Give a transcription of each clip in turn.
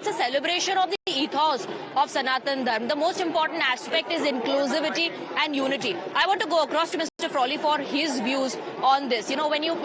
it's a celebration of the ethos of Sanatan Dharma. The most important aspect is inclusivity and unity. I want to go across to Mr. Frawley for his views on this. You know, when you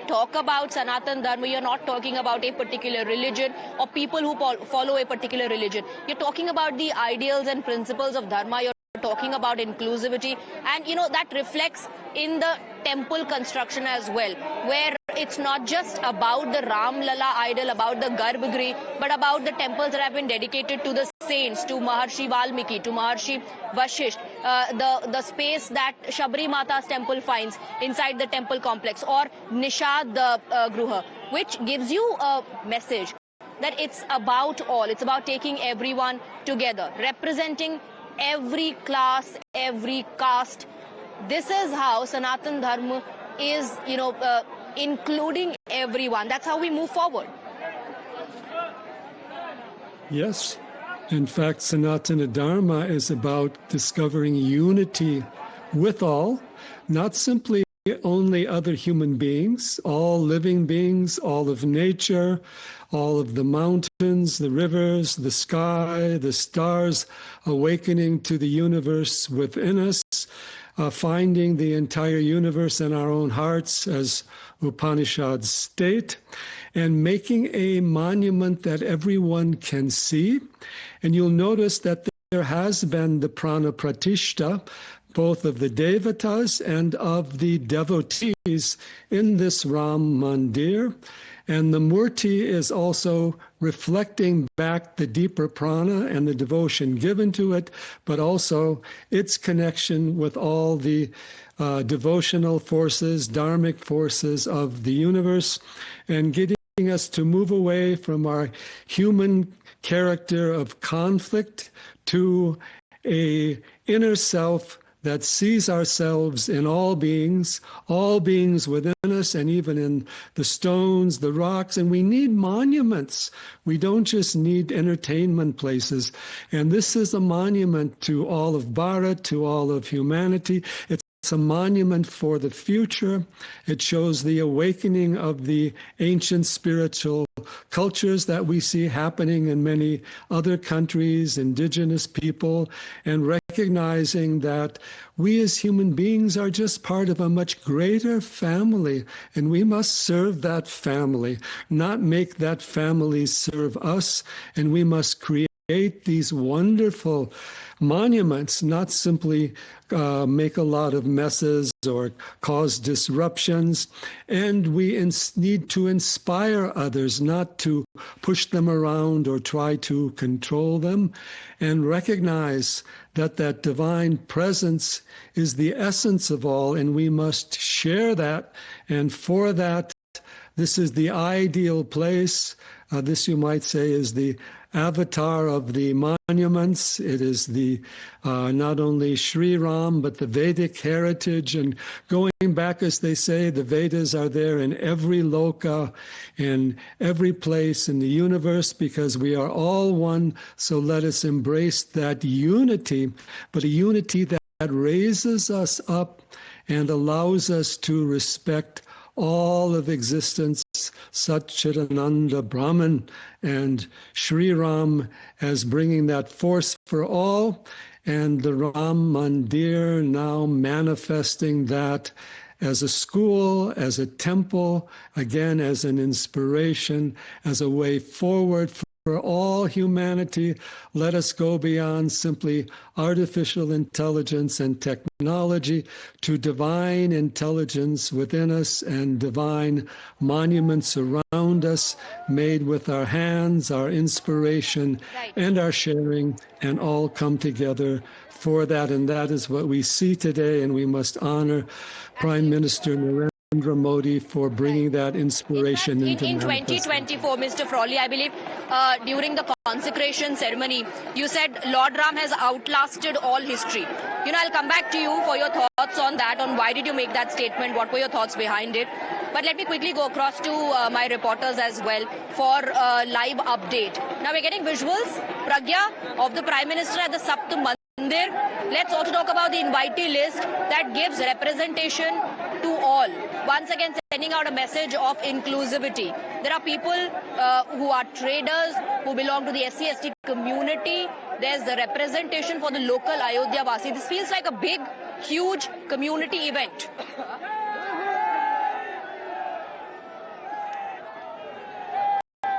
talk about Sanatan Dharma, you're not talking about a particular religion or people who follow a particular religion. You're talking about the ideals and principles of Dharma. You're talking about inclusivity, and you know that reflects in the temple construction as well, where it's not just about the Ram Lala idol, about the Garbhagriha, but about the temples that have been dedicated to the saints, to Maharshi Valmiki, to Maharshi Vashisht, the space that Shabri Mata's temple finds inside the temple complex, or Nishad Gruha, which gives you a message that it's about all. It's about taking everyone together, representing every class, every caste. This is how Sanatan Dharma is, including everyone. That's how we move forward. Yes. In fact, Sanatana Dharma is about discovering unity with all, not simply only other human beings, all living beings, all of nature, all of the mountains, the rivers, the sky, the stars, awakening to the universe within us, finding the entire universe in our own hearts, as Upanishads state, and making a monument that everyone can see. And you'll notice that there has been the prana pratishta, both of the devatas and of the devotees in this Ram Mandir. And the murti is also reflecting back the deeper prana and the devotion given to it, but also its connection with all the devotional forces, dharmic forces of the universe, and getting us to move away from our human character of conflict to a inner self that sees ourselves in all beings within us, and even in the stones, the rocks. And we need monuments. We don't just need entertainment places. And this is a monument to all of Bharat, to all of humanity. It's a monument for the future. It shows the awakening of the ancient spiritual cultures that we see happening in many other countries, indigenous people, and recognizing that we as human beings are just part of a much greater family, and we must serve that family, not make that family serve us, and we must create these wonderful monuments, not simply make a lot of messes or cause disruptions. And we need to inspire others, not to push them around or try to control them, and recognize that that divine presence is the essence of all, and we must share that. And for that, this is the ideal place. This, you might say, is the avatar of the monuments. It is the not only Shri Ram, but the Vedic heritage. And going back, as they say, the Vedas are there in every loka, in every place in the universe, because we are all one. So let us embrace that unity, but a unity that raises us up and allows us to respect all of existence, Satchidananda Brahman, and Shri Ram as bringing that force for all, and the Ram Mandir now manifesting that as a school, as a temple, again as an inspiration, as a way forward for all humanity. Let us go beyond simply artificial intelligence and technology to divine intelligence within us and divine monuments around us, made with our hands, our inspiration, and our sharing, and all come together for that. And that is what we see today, and we must honor Prime Minister Narendra Modi for bringing that inspiration into in 2024, Mr. Frawley, I believe during the consecration ceremony, you said Lord Ram has outlasted all history. You know, I'll come back to you for your thoughts on that, on why did you make that statement, what were your thoughts behind it. But let me quickly go across to my reporters as well for live update. Now we're getting visuals, Pragya, of the Prime Minister at the Saptamandir. Let's also talk about the invitee list that gives representation to all. Once again, sending out a message of inclusivity. There are people who are traders, who belong to the SC/ST community. There's the representation for the local Ayodhya Vasi. This feels like a big, huge community event.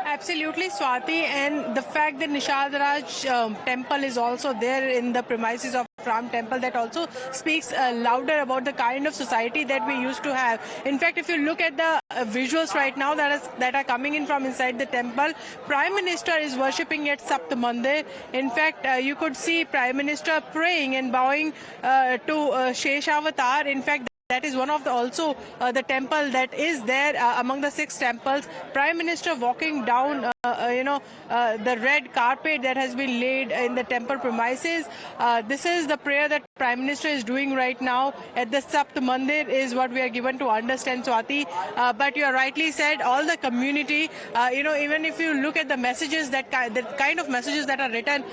Absolutely, Swati, and the fact that Nishad Raj temple is also there in the premises of Ram temple, that also speaks louder about the kind of society that we used to have. In fact, if you look at the visuals right now that are coming in from inside the temple, Prime Minister is worshipping at Saptamandir. In fact, you could see Prime Minister praying and bowing to Shesh avatar. In fact, that is one of the temple that is there among the 6 temples. Prime Minister walking down, the red carpet that has been laid in the temple premises. This is the prayer that Prime Minister is doing right now at the Saptamandir, is what we are given to understand, Swati. But you are rightly said, all the community, even if you look at the messages, the kind of messages that are written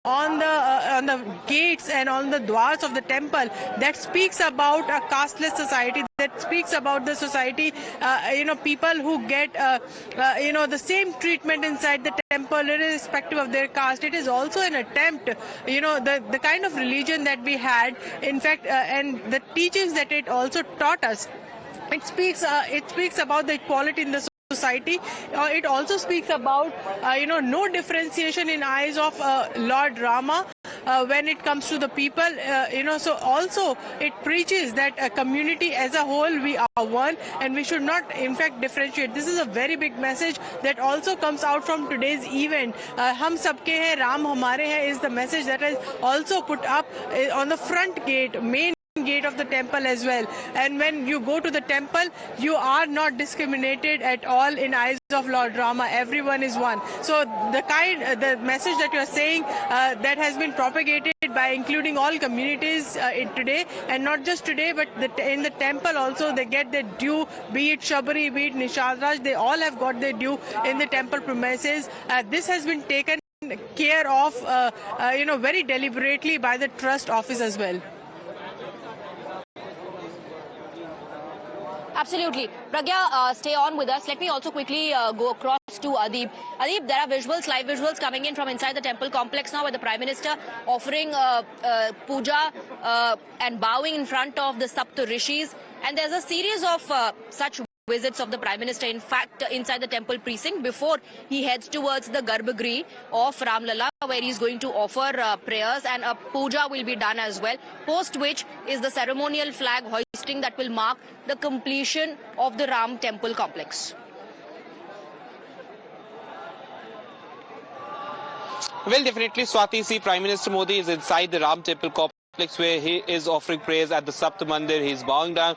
on the gates and on the dwars of the temple, that speaks about a casteless society, that speaks about the society, people who get the same treatment inside the temple irrespective of their caste. It is also an attempt, the kind of religion that we had, in fact, and the teachings that it also taught us. It speaks about the equality in the society. It also speaks about no differentiation in eyes of Lord Rama when it comes to the people. So also it preaches that a community as a whole, we are one, and we should not in fact differentiate. This is a very big message that also comes out from today's event. Hum sabke hai, Ram hamare hai is the message that is also put up on the front gate, main gate of the temple as well. And when you go to the temple, you are not discriminated at all in eyes of Lord Rama. Everyone is one. So the message that you are saying that has been propagated by including all communities today, and not just today, but in the temple also, they get their due, be it Shabari, be it Nishad Raj, they all have got their due in the temple premises. This has been taken care of very deliberately by the trust office as well. Absolutely. Pragya, stay on with us. Let me also quickly go across to Adib. Adib, there are live visuals coming in from inside the temple complex now, with the Prime Minister offering puja and bowing in front of the Sapta Rishis. And there's a series of such visits of the Prime Minister, in fact, inside the temple precinct, before he heads towards the Garbhagriha of Ram Lalla, where he's going to offer prayers, and a puja will be done as well, post which is the ceremonial flag hoisting that will mark the completion of the Ram temple complex. Well, definitely, Swati, see, Prime Minister Modi is inside the Ram temple complex, where he is offering prayers at the Saptamandir. He's bowing down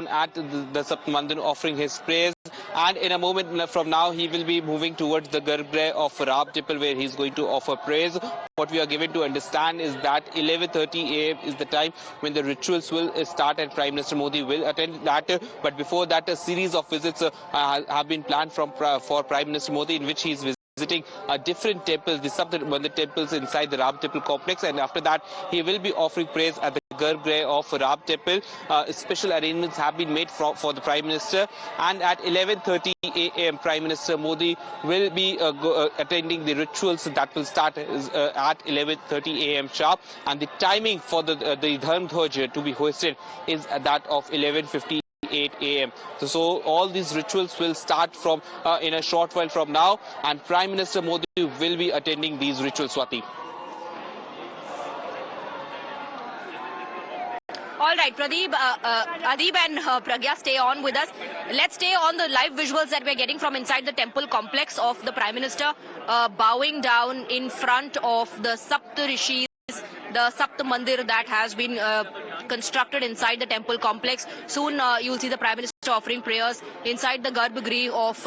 at the Saptamandir, offering his prayers. And in a moment from now, he will be moving towards the Garbhagriha of Ram temple, where he's going to offer prayers. What we are given to understand is that 11:30 a.m. is the time when the rituals will start, and Prime Minister Modi will attend that. But before that, a series of visits have been planned for Prime Minister Modi, in which he is visiting different temples, the Saptamandir temples inside the Ram temple complex, and after that he will be offering prayers at the Garbhagriha of Ram temple. Special arrangements have been made for the Prime Minister, and at 11:30 a.m. Prime Minister Modi will be attending the rituals that will start at 11:30 a.m. sharp, and the timing for the Dharm Dhwaj to be hoisted is that of 11:58 a.m. So all these rituals will start from in a short while from now, and Prime Minister Modi will be attending these rituals, Swati. All right, Pradeep, Adib and Pragya, stay on with us. Let's stay on the live visuals that we're getting from inside the temple complex of the Prime Minister bowing down in front of the Sapta Rishis, the Saptamandir that has been constructed inside the temple complex. Soon you'll see the Prime Minister offering prayers inside the Garbhagriha of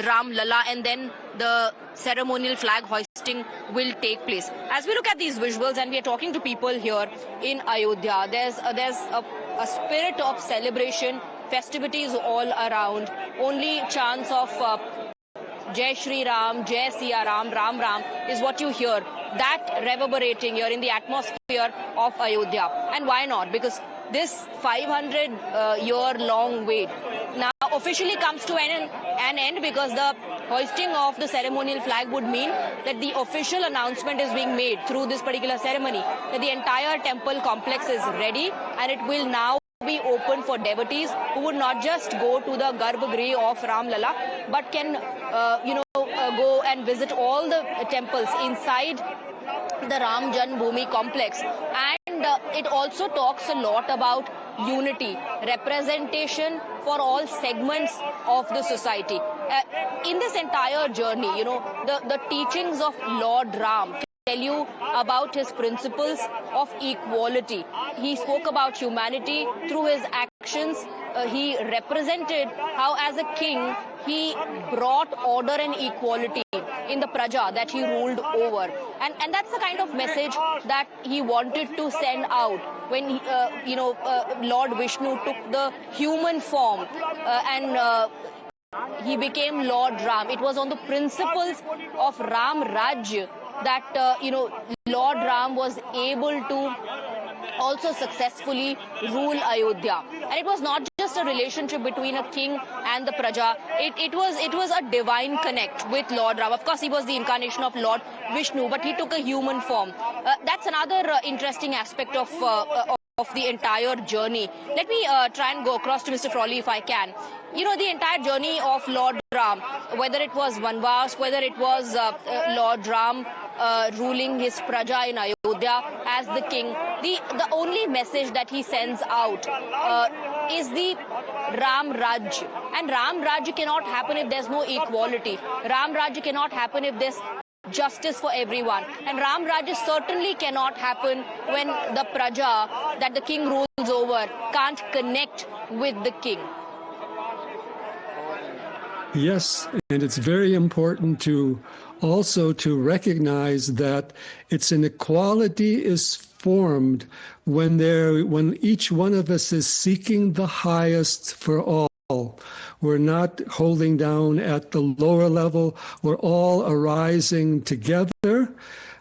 Ram Lalla, and then the ceremonial flag hoisting will take place. As we look at these visuals and we are talking to people here in Ayodhya, there's a spirit of celebration, festivities all around. Only chants of Jai Shri Ram, Jai Siya Ram, Ram Ram is what you hear. That reverberating here in the atmosphere of Ayodhya. And why not? Because this 500-year-long wait now officially comes to an end because the hoisting of the ceremonial flag would mean that the official announcement is being made through this particular ceremony that the entire temple complex is ready and it will now be open for devotees who would not just go to the Garbhagriha of Ram Lala but can go and visit all the temples inside the Ram Janmabhoomi complex. And it also talks a lot about unity, representation for all segments of the society. In this entire journey, the teachings of Lord Ram tell you about his principles of equality. He spoke about humanity through his actions. He represented how as a king he brought order and equality in the praja that he ruled over, and that's the kind of message that he wanted to send out when Lord Vishnu took the human form and he became Lord Ram. It was on the principles of Ram Rajya that Lord Ram was able to also successfully rule Ayodhya. And it was not just a relationship between a king and the praja. It was a divine connect with Lord Ram. Of course, he was the incarnation of Lord Vishnu, but he took a human form. That's another interesting aspect of the entire journey. Let me try and go across to Mr. Frawley if I can. The entire journey of Lord Ram, whether it was Vanvas, whether it was Lord Ram ruling his praja in Ayodhya as the king, the only message that he sends out is the Ram Raj. And Ram Raj cannot happen if there's no equality. Ram Raj cannot happen if there's justice for everyone. And Ram Raj certainly cannot happen when the praja that the king rules over can't connect with the king. Yes, and it's very important to also to recognize that its inequality is formed when each one of us is seeking the highest for all. We're not holding down at the lower level. We're all arising together.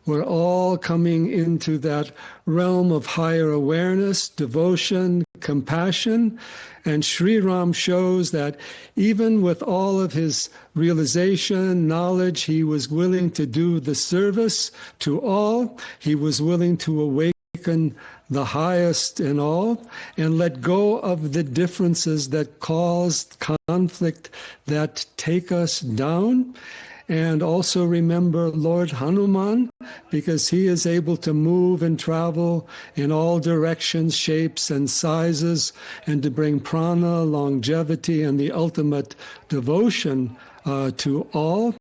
We're all coming into that realm of higher awareness, devotion, compassion. And Shri Ram shows that even with all of his realization, knowledge, he was willing to do the service to all. He was willing to awaken the highest in all and let go of the differences that caused conflict, that take us down. And also remember Lord Hanuman, because he is able to move and travel in all directions, shapes, and sizes, and to bring prana, longevity, and the ultimate devotion to all.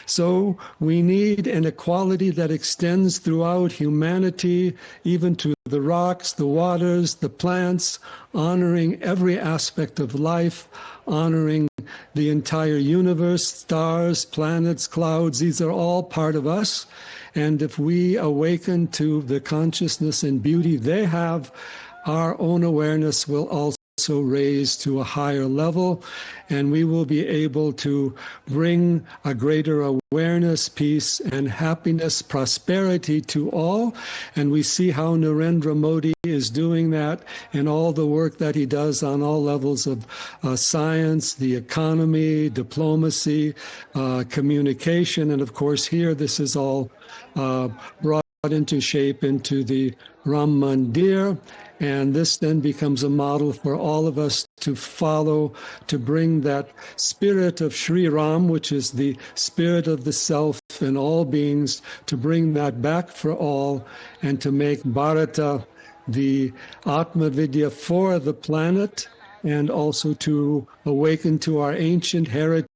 So we need an equality that extends throughout humanity, even to the rocks, the waters, the plants, honoring every aspect of life, honoring the entire universe, stars, planets, clouds. These are all part of us. And if we awaken to the consciousness and beauty they have, our own awareness will also raise to a higher level, and we will be able to bring a greater awareness, peace, and happiness, prosperity to all. And we see how Narendra Modi is doing that in all the work that he does on all levels of science, the economy, diplomacy, communication, and of course here this is all brought into shape into the Ram Mandir. And this then becomes a model for all of us to follow, to bring that spirit of Shri Ram, which is the spirit of the self in all beings, to bring that back for all and to make Bharata the Atma Vidya for the planet, and also to awaken to our ancient heritage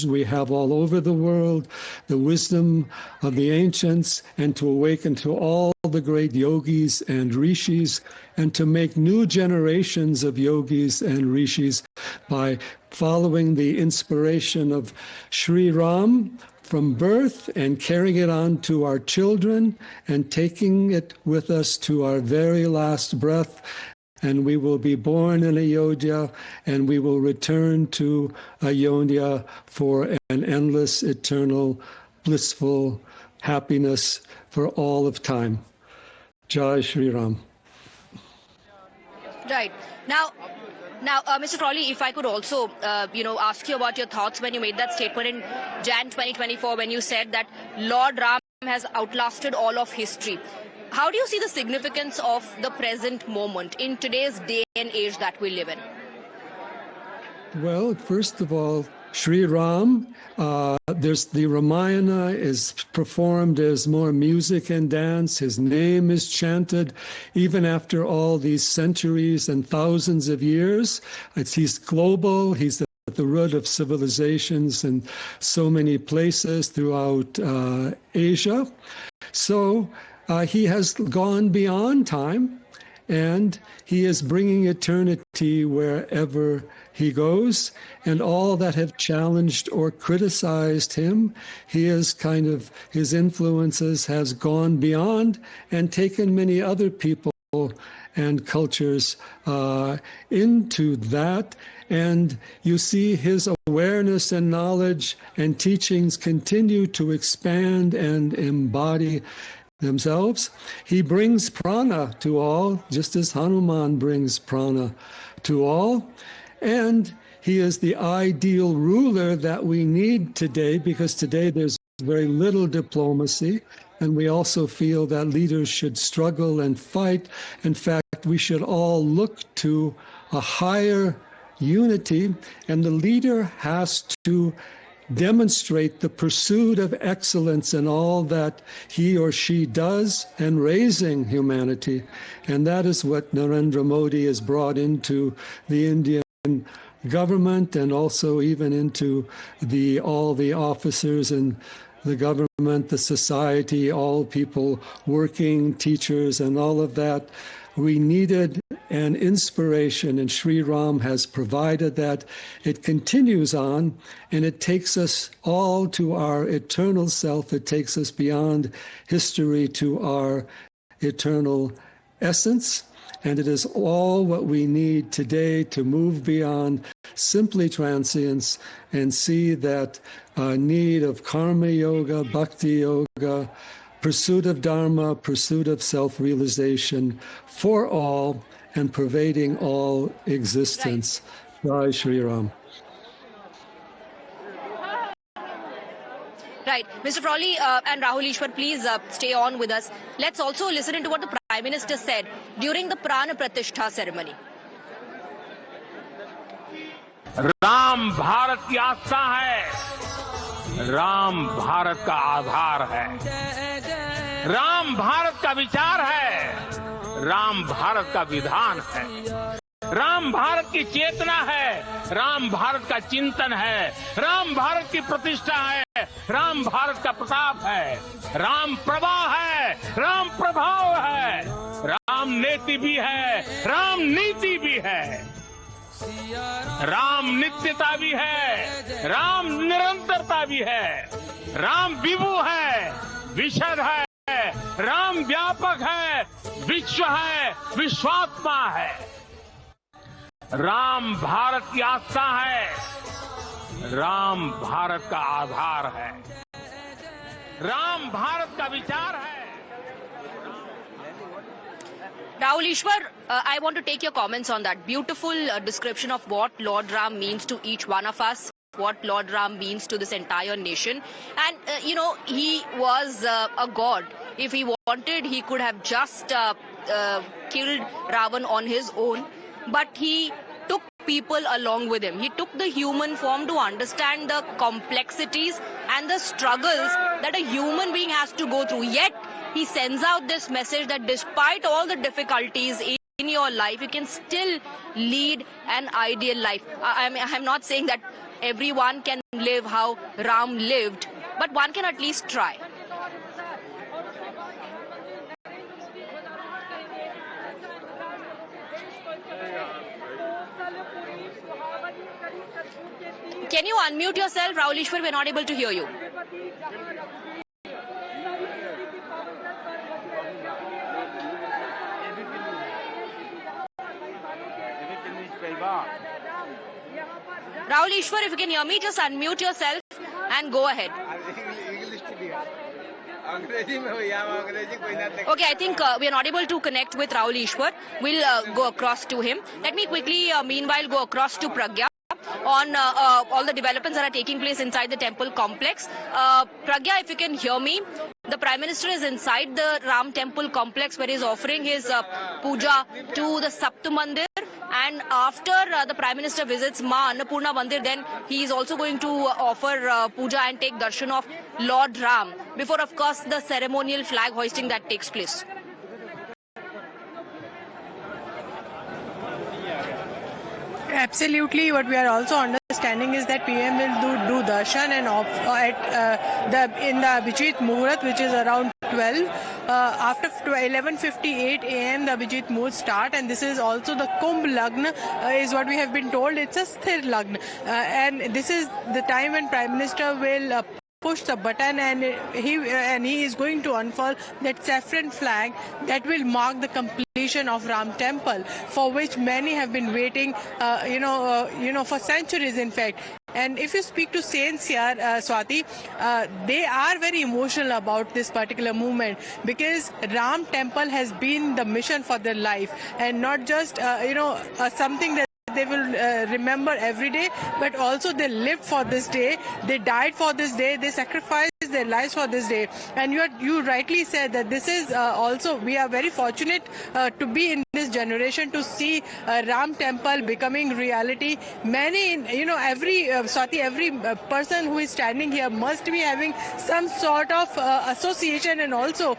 we have all over the world, the wisdom of the ancients, and to awaken to all the great yogis and rishis, and to make new generations of yogis and rishis by following the inspiration of Shri Ram from birth and carrying it on to our children and taking it with us to our very last breath. And we will be born in Ayodhya, and we will return to Ayodhya for an endless, eternal, blissful happiness for all of time. Jai Shri Ram. Right. Now, Now, Mr. Frawley, if I could also, ask you about your thoughts when you made that statement in Jan 2024, when you said that Lord Ram has outlasted all of history. How do you see the significance of the present moment in today's day and age that we live in? Well, first of all, Shri Ram, there's the Ramayana is performed as more music and dance. His name is chanted even after all these centuries and thousands of years. He's global. He's at the root of civilizations in so many places throughout Asia. So he has gone beyond time, and he is bringing eternity wherever he goes, and all that have challenged or criticized him, his influences has gone beyond and taken many other people and cultures into that. And you see his awareness and knowledge and teachings continue to expand and embody themselves. He brings prana to all, just as Hanuman brings prana to all. And he is the ideal ruler that we need today, because today there's very little diplomacy, and we also feel that leaders should struggle and fight. In fact, we should all look to a higher unity, and the leader has to demonstrate the pursuit of excellence in all that he or she does and raising humanity. And that is what Narendra Modi has brought into the Indian government, and also even into all the officers in the government, the society, all people working, teachers, and all of that. We needed an inspiration, and Shri Ram has provided that. It continues on, and it takes us all to our eternal self. It takes us beyond history to our eternal essence. And it is all what we need today to move beyond simply transience and see that need of karma yoga, bhakti yoga, pursuit of dharma, pursuit of self-realization for all and pervading all existence. Jai Shri Ram. Right. Mr. Frawley and Rahul Ishwar, please stay on with us. Let's also listen into what the Prime Minister said during the Prana Pratishtha ceremony. Ram Bharat की आस्था है, राम भारत का आधार है, राम भारत का विचार है, राम भारत का विधान है, राम भारत की चेतना है, राम भारत का चिंतन है, राम भारत की प्रतिष्ठा है, राम भारत का प्रताप है, राम प्रवाह है, राम प्रभाव है, राम नेति भी है, राम नीति भी है, राम नित्यता भी है, राम निरंतरता भी है, राम विभु है, विशद है, राम व्यापक है, विश्व है, विश्वात्मा है। राम भारत की आस्था है, राम भारत का आधार है, राम भारत का विचार है। Rahul Ishwar, I want to take your comments on that. Beautiful description of what Lord Ram means to each one of us, what Lord Ram means to this entire nation. And, he was a god. If he wanted, he could have just killed Ravan on his own. But he took people along with him. He took the human form to understand the complexities and the struggles that a human being has to go through. Yet, he sends out this message that despite all the difficulties in your life, you can still lead an ideal life. I'm not saying that everyone can live how Ram lived, but one can at least try. Can you unmute yourself, Rahul Ishwar? We're not able to hear you. Rahul Ishwar, if you can hear me, just unmute yourself and go ahead. Okay, I think we are not able to connect with Rahul Ishwar. We'll go across to him. Let me quickly, meanwhile, go across to Pragya on all the developments that are taking place inside the temple complex. Pragya, if you can hear me, the Prime Minister is inside the Ram temple complex where he is offering his puja to the Saptamandir. And after the Prime Minister visits Ma Annapurna Mandir, then he is also going to offer puja and take darshan of Lord Ram before, of course, the ceremonial flag hoisting that takes place. Absolutely. What we are also understanding is that PM will do darshan and in the Abhijit Muhurat, which is around 12. After 11:58 a.m. the Abhijit Muhurat start, and this is also the Kumbh Lagna, is what we have been told. It's a Sthir Lagna, and this is the time when Prime Minister will push the button, and he is going to unfurl that saffron flag that will mark the completion of Ram Temple, for which many have been waiting, for centuries, in fact. And if you speak to saints here, Swati, they are very emotional about this particular movement, because Ram Temple has been the mission for their life, and not just something that they will remember every day, but also they lived for this day, they died for this day, they sacrificed their lives for this day. And you rightly said that this is also, we are very fortunate to be in this generation to see Ram Temple becoming reality. Many, every person who is standing here must be having some sort of association and also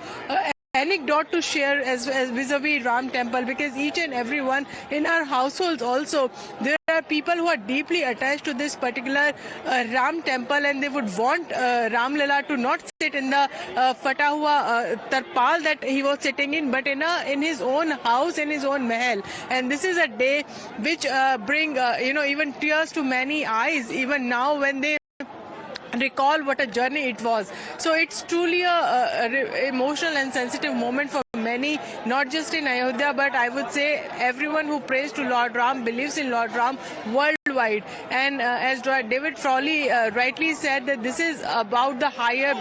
anecdote to share as vis-a-vis Ram Temple, because each and every one in our households also, there are people who are deeply attached to this particular Ram Temple, and they would want Ram Lala to not sit in the fata hua tarpal that he was sitting in, but in his own house, in his own mahal. And this is a day which bring even tears to many eyes, even now when they recall what a journey it was. So it's truly a emotional and sensitive moment for many, not just in Ayodhya, but I would say everyone who prays to Lord Ram, believes in Lord Ram worldwide. And as David Frawley rightly said, that this is about the higher